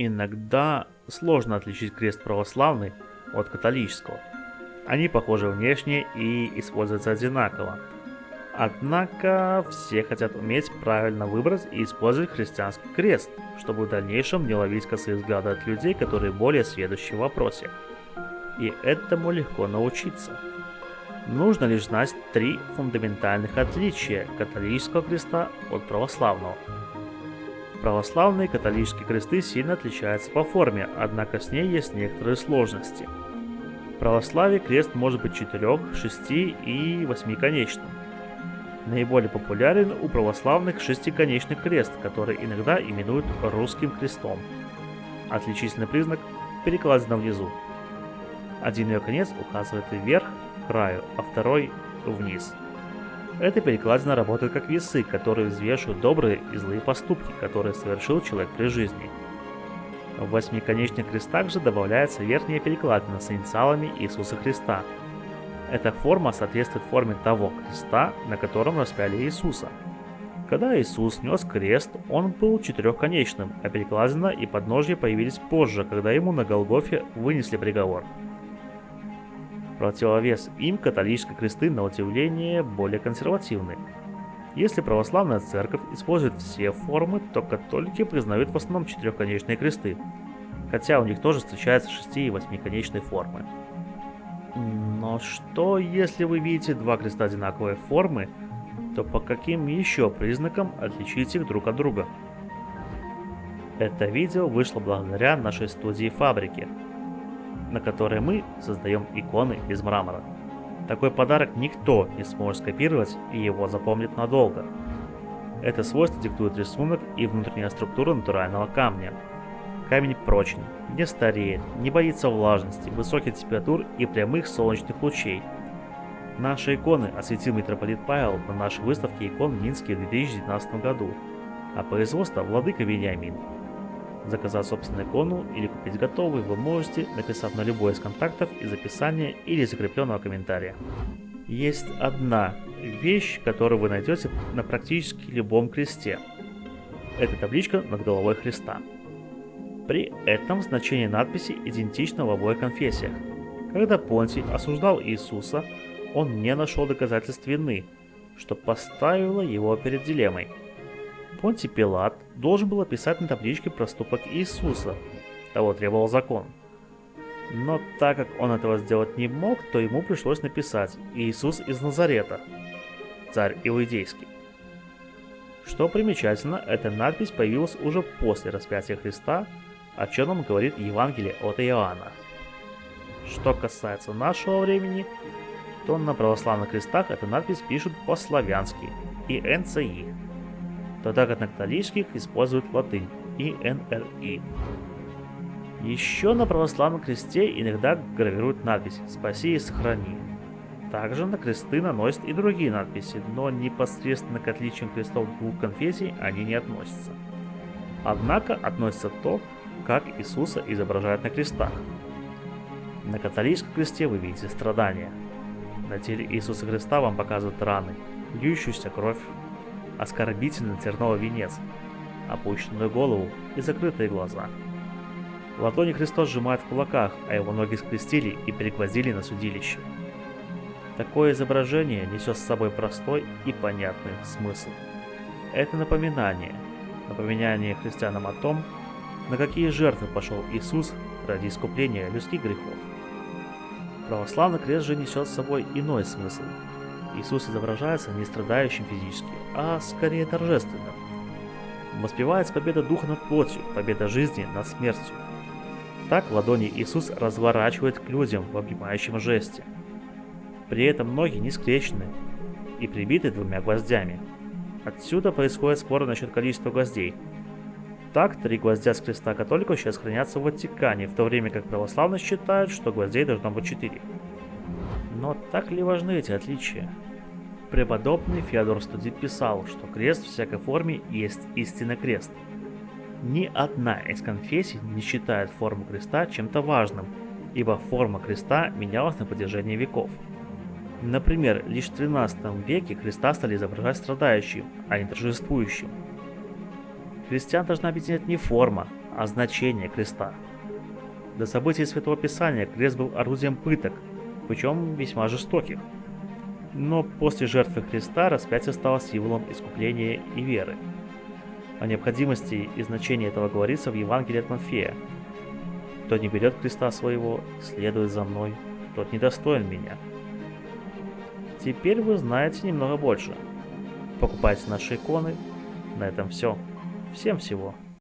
Иногда сложно отличить крест православный от католического. Они похожи внешне и используются одинаково. Однако все хотят уметь правильно выбрать и использовать христианский крест, чтобы в дальнейшем не ловить косые взгляды от людей, которые более сведущи в вопросе. И этому легко научиться. Нужно лишь знать три фундаментальных отличия католического креста от православного. Православные и католические кресты сильно отличаются по форме, однако с ней есть некоторые сложности. В православии крест может быть 4, 6 и 8-конечным. Наиболее популярен у православных шестиконечный крест, который иногда именуют русским крестом. Отличительный признак – перекладина внизу. Один ее конец указывает вверх, к краю, а второй – вниз. Эта перекладина работает как весы, которые взвешивают добрые и злые поступки, которые совершил человек при жизни. В восьмиконечных крестах же добавляется верхняя перекладина с инициалами Иисуса Христа. Эта форма соответствует форме того креста, на котором распяли Иисуса. Когда Иисус нес крест, он был четырехконечным, а перекладина и подножье появились позже, когда ему на Голгофе вынесли приговор. Противовес им католические кресты, на удивление, более консервативны. Если православная церковь использует все формы, то католики признают в основном четырехконечные кресты, хотя у них тоже встречаются шести- и восьмиконечные формы. Но что, если вы видите два креста одинаковой формы, то по каким еще признакам отличить их друг от друга? Это видео вышло благодаря нашей студии «Фабрики», на которой мы создаем иконы из мрамора. Такой подарок никто не сможет скопировать и его запомнит надолго. Это свойство диктует рисунок и внутренняя структура натурального камня. Камень прочен, не стареет, не боится влажности, высоких температур и прямых солнечных лучей. Наши иконы осветил митрополит Павел на нашей выставке икон в Минске в 2019 году, а производство владыка Вениамин. Заказать собственную икону или купить готовую вы можете, написав на любой из контактов из описания или закрепленного комментария. Есть одна вещь, которую вы найдете на практически любом кресте. Это табличка над головой Христа. При этом значение надписи идентично в обоих конфессиях. Когда Понтий осуждал Иисуса, он не нашел доказательств вины, что поставило его перед дилеммой. Понтий Пилат должен был описать на табличке проступок Иисуса, того требовал закон. Но так как он этого сделать не мог, то ему пришлось написать «Иисус из Назарета, царь иудейский». Что примечательно, эта надпись появилась уже после распятия Христа, о чем нам говорит Евангелие от Иоанна. Что касается нашего времени, то на православных крестах эту надпись пишут по-славянски ИНЦИ, тогда как на католических используют латынь ИНРИ. Еще на православном кресте иногда гравируют надпись «Спаси и сохрани». Также на кресты наносят и другие надписи, но непосредственно к отличиям крестов двух конфессий они не относятся. Однако относится то, как Иисуса изображают на крестах. На католическом кресте вы видите страдания. На теле Иисуса Христа вам показывают раны, льющуюся кровь, оскорбительный терновый венец, опущенную голову и закрытые глаза. Ладони Христос сжимает в кулаках, а его ноги скрестили и перегвоздили на судилище. Такое изображение несет с собой простой и понятный смысл. Это напоминание христианам о том, на какие жертвы пошел Иисус ради искупления людских грехов. Православный крест же несет с собой иной смысл. Иисус изображается не страдающим физически, а скорее торжественным. Воспевается победа духа над плотью, победа жизни над смертью. Так ладони Иисус разворачивает к людям в обнимающем жесте. При этом ноги не скрещены и прибиты двумя гвоздями. Отсюда происходит спор насчет количества гвоздей. Так, 3 гвоздя с креста католиков сейчас хранятся в Ватикане, в то время как православные считают, что гвоздей должно быть 4. Но так ли важны эти отличия? Преподобный Феодор Студит писал, что крест в всякой форме есть истинный крест. Ни одна из конфессий не считает форму креста чем-то важным, ибо форма креста менялась на протяжении веков. Например, лишь в XIII веке креста стали изображать страдающим, а не торжествующим. Христиан должна объединять не форма, о значении креста. До событий Святого Писания крест был орудием пыток, причем весьма жестоких. Но после жертвы Христа распятие стало символом искупления и веры. О необходимости и значении этого говорится в Евангелии от Матфея. «Кто не берет креста своего, следует за мной, тот недостоин меня». Теперь вы знаете немного больше. Покупайте наши иконы. На этом все. Всем всего.